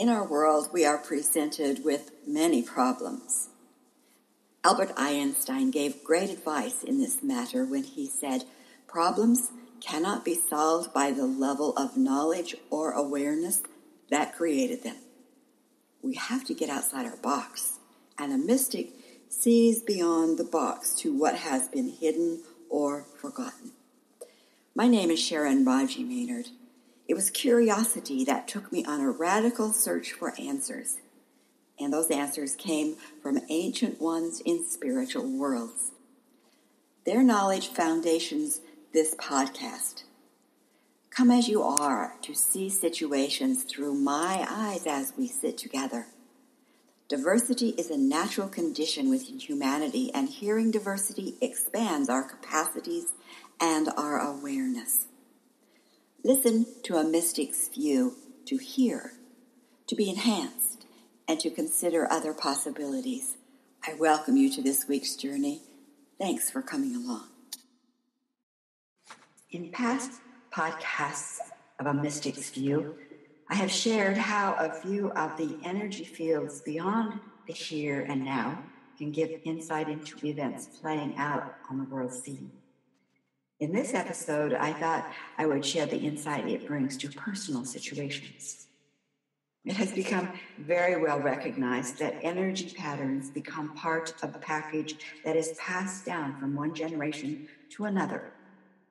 In our world, we are presented with many problems. Albert Einstein gave great advice in this matter when he said, "Problems cannot be solved by the level of knowledge or awareness that created them. We have to get outside our box, and a mystic sees beyond the box to what has been hidden or forgotten." My name is Sharon Raji Maynard. It was curiosity that took me on a radical search for answers, and those answers came from ancient ones in spiritual worlds. Their knowledge foundations this podcast. Come as you are to see situations through my eyes as we sit together. Diversity is a natural condition within humanity, and hearing diversity expands our capacities and our awareness. Listen to a mystic's view to hear, to be enhanced, and to consider other possibilities. I welcome you to this week's journey. Thanks for coming along. In past podcasts of A Mystic's View, I have shared how a view of the energy fields beyond the here and now can give insight into events playing out on the world scene. In this episode, I thought I would share the insight it brings to personal situations. It has become very well recognized that energy patterns become part of a package that is passed down from one generation to another,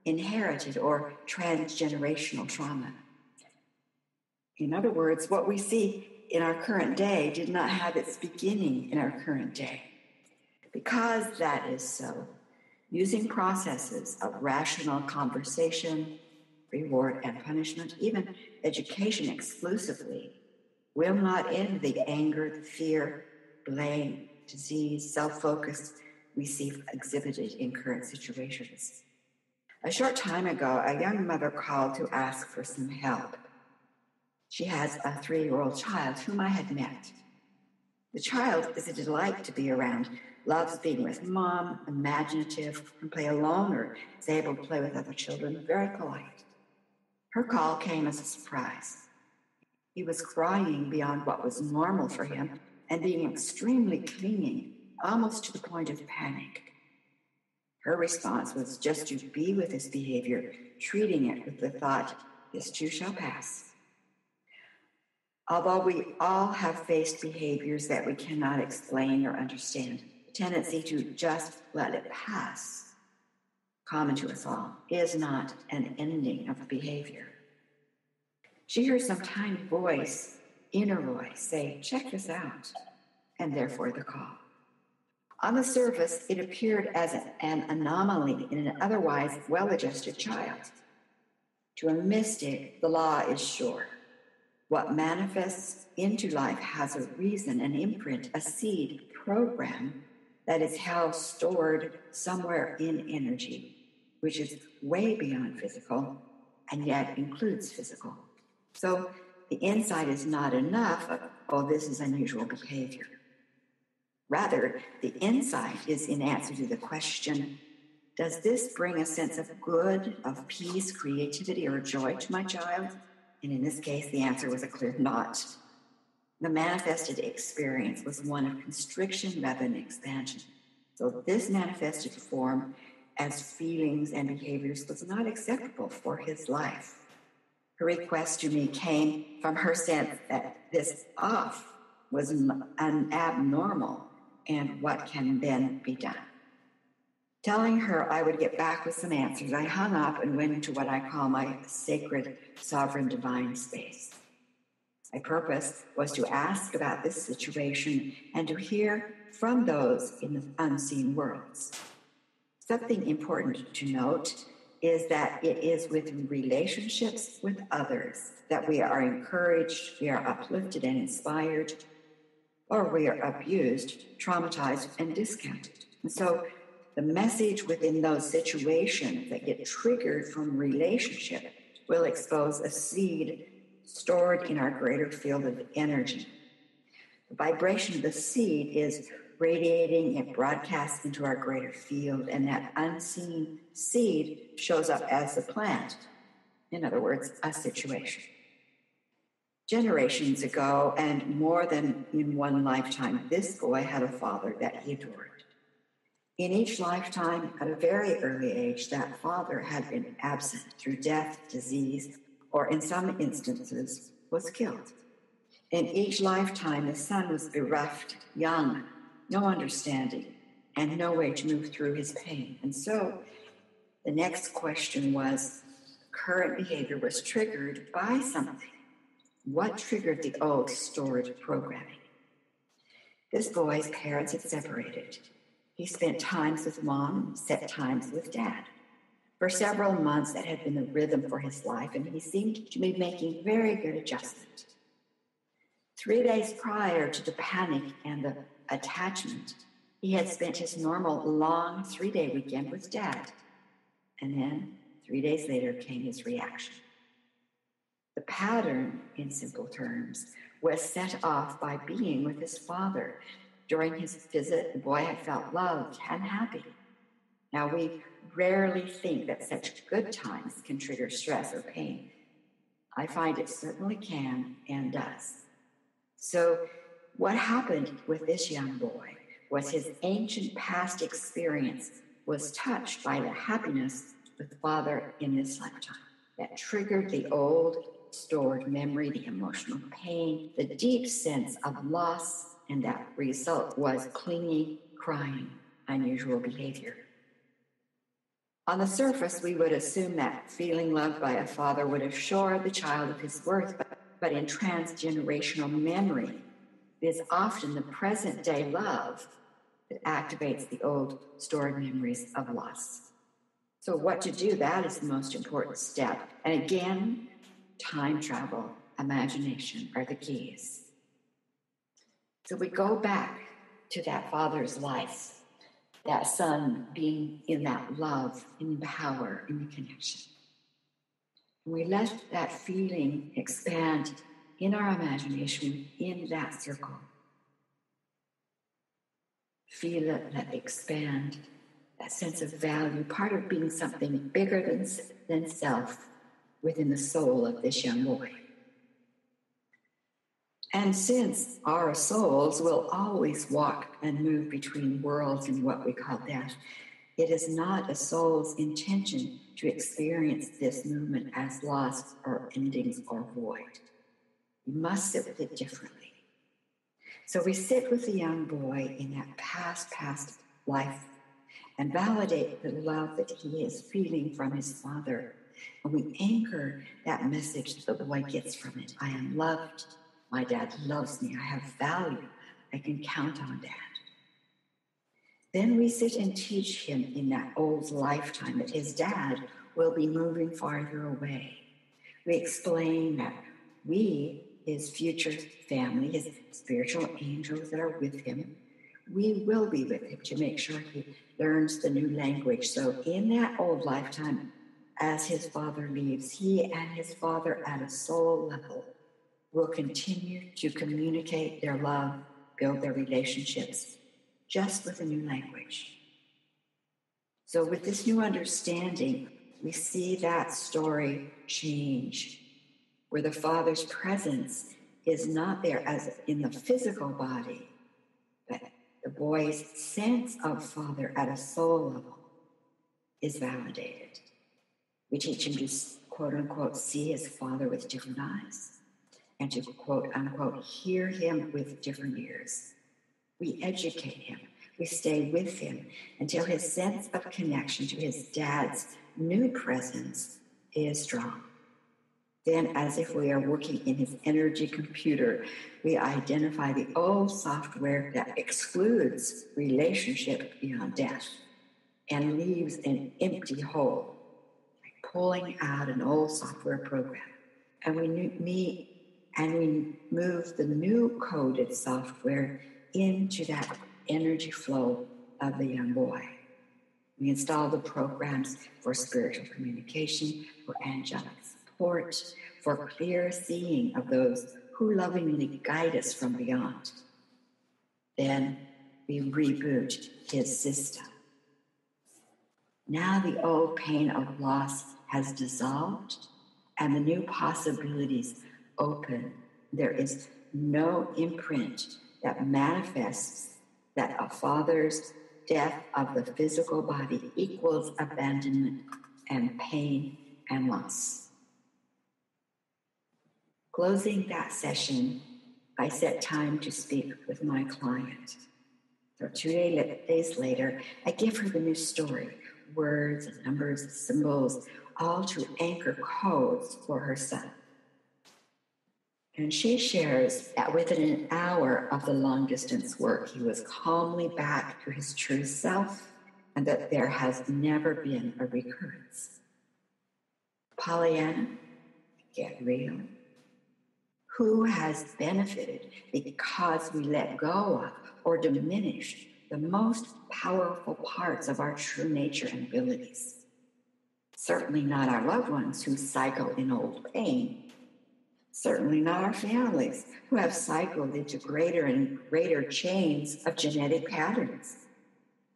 inherited or transgenerational trauma. In other words, what we see in our current day did not have its beginning in our current day. Because that is so, using processes of rational conversation, reward and punishment, even education exclusively, will not end the anger, the fear, blame, disease, self-focus we see exhibited in current situations. A short time ago, a young mother called to ask for some help. She has a 3-year-old child whom I had met. The child is a delight to be around, loves being with mom, imaginative, can play alone or is able to play with other children, very polite. Her call came as a surprise. He was crying beyond what was normal for him and being extremely clingy, almost to the point of panic. Her response was just to be with his behavior, treating it with the thought, "This too shall pass." Although we all have faced behaviors that we cannot explain or understand, the tendency to just let it pass, common to us all, is not an ending of behavior. She heard some tiny voice, inner voice, say, "Check this out," and therefore the call. On the surface, it appeared as an anomaly in an otherwise well-adjusted child. To a mystic, the law is sure. What manifests into life has a reason, an imprint, a seed program that is held stored somewhere in energy, which is way beyond physical and yet includes physical. So the insight is not enough of, "Oh, this is unusual behavior." Rather, the insight is in answer to the question, does this bring a sense of good, of peace, creativity, or joy to my child? And in this case, the answer was a clear not. The manifested experience was one of constriction rather than expansion. So this manifested form as feelings and behaviors was not acceptable for his life. Her request to me came from her sense that this off was an abnormal, and what can then be done? Telling her I would get back with some answers, I hung up and went into what I call my sacred, sovereign, divine space. My purpose was to ask about this situation and to hear from those in the unseen worlds. Something important to note is that it is within relationships with others that we are encouraged, we are uplifted and inspired, or we are abused, traumatized, and discounted. And so the message within those situations that get triggered from relationship will expose a seed stored in our greater field of energy. The vibration of the seed is radiating, it broadcasts into our greater field, and that unseen seed shows up as a plant. In other words, a situation. Generations ago, and more than in one lifetime, this boy had a father that he adored. In each lifetime, at a very early age, that father had been absent through death, disease, or in some instances, was killed. In each lifetime, the son was bereft, young, no understanding, and no way to move through his pain. And so the next question was, current behavior was triggered by something. What triggered the old stored programming? This boy's parents had separated. He spent times with mom, set times with dad. For several months, that had been the rhythm for his life, and he seemed to be making very good adjustment. 3 days prior to the panic and the attachment, he had spent his normal long 3-day weekend with dad. And then 3 days later came his reaction. The pattern, in simple terms, was set off by being with his father. During his visit, the boy had felt loved and happy. Now, we rarely think that such good times can trigger stress or pain. I find it certainly can and does. So what happened with this young boy was his ancient past experience was touched by the happiness with father in this lifetime that triggered the old stored memory, the emotional pain, the deep sense of loss, and that result was clingy, crying, unusual behavior. On the surface, we would assume that feeling loved by a father would assure the child of his worth, but in transgenerational memory, it is often the present-day love that activates the old stored memories of loss. So what to do, that is the most important step. And again, time travel, imagination are the keys. So we go back to that father's life, that son being in that love, in the power, in the connection. And we let that feeling expand in our imagination in that circle. Feel it, let it expand, that sense of value, part of being something bigger than self within the soul of this young boy. And since our souls will always walk and move between worlds and what we call death, it is not a soul's intention to experience this movement as loss or endings or void. We must sit with it differently. So we sit with the young boy in that past life and validate the love that he is feeling from his father. And we anchor that message that the boy gets from it. I am loved. My dad loves me. I have value. I can count on dad. Then we sit and teach him in that old lifetime that his dad will be moving farther away. We explain that we, his future family, his spiritual angels that are with him, we will be with him to make sure he learns the new language. So in that old lifetime, as his father leaves, he and his father at a soul level will continue to communicate their love, build their relationships, just with a new language. So with this new understanding, we see that story change, where the father's presence is not there as in the physical body, but the boy's sense of father at a soul level is validated. We teach him to, quote unquote, see his father with different eyes and to, quote unquote, hear him with different ears. We educate him. We stay with him until his sense of connection to his dad's new presence is strong. Then, as if we are working in his energy computer, we identify the old software that excludes relationship beyond death and leaves an empty hole, like pulling out an old software program. And we move the new coded software into that energy flow of the young boy. We install the programs for spiritual communication, for angelic support, for clear seeing of those who lovingly guide us from beyond. Then we reboot his system. Now the old pain of loss has dissolved and the new possibilities open There is no imprint that manifests that a father's death of the physical body equals abandonment and pain and loss. Closing that session, I set time to speak with my client. So 2 days later, I give her the new story, words and numbers and symbols, all to anchor codes for her son. And she shares that within an hour of the long-distance work, he was calmly back to his true self, and that there has never been a recurrence. Pollyanna, get real. Who has benefited because we let go of or diminished the most powerful parts of our true nature and abilities? Certainly not our loved ones who cycle in old pain. Certainly not our families who have cycled into greater and greater chains of genetic patterns.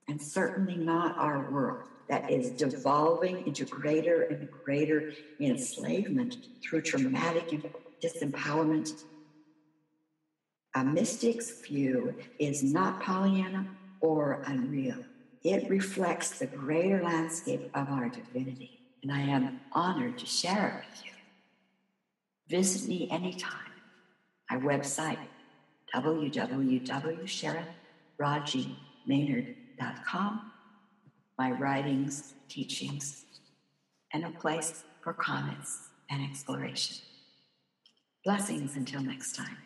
And certainly not our world that is devolving into greater and greater enslavement through traumatic disempowerment. A mystic's view is not Pollyanna or unreal. It reflects the greater landscape of our divinity, and I am honored to share it with you. Visit me anytime. My website, www.sharonrajimaynard.com, my writings, teachings, and a place for comments and exploration. Blessings until next time.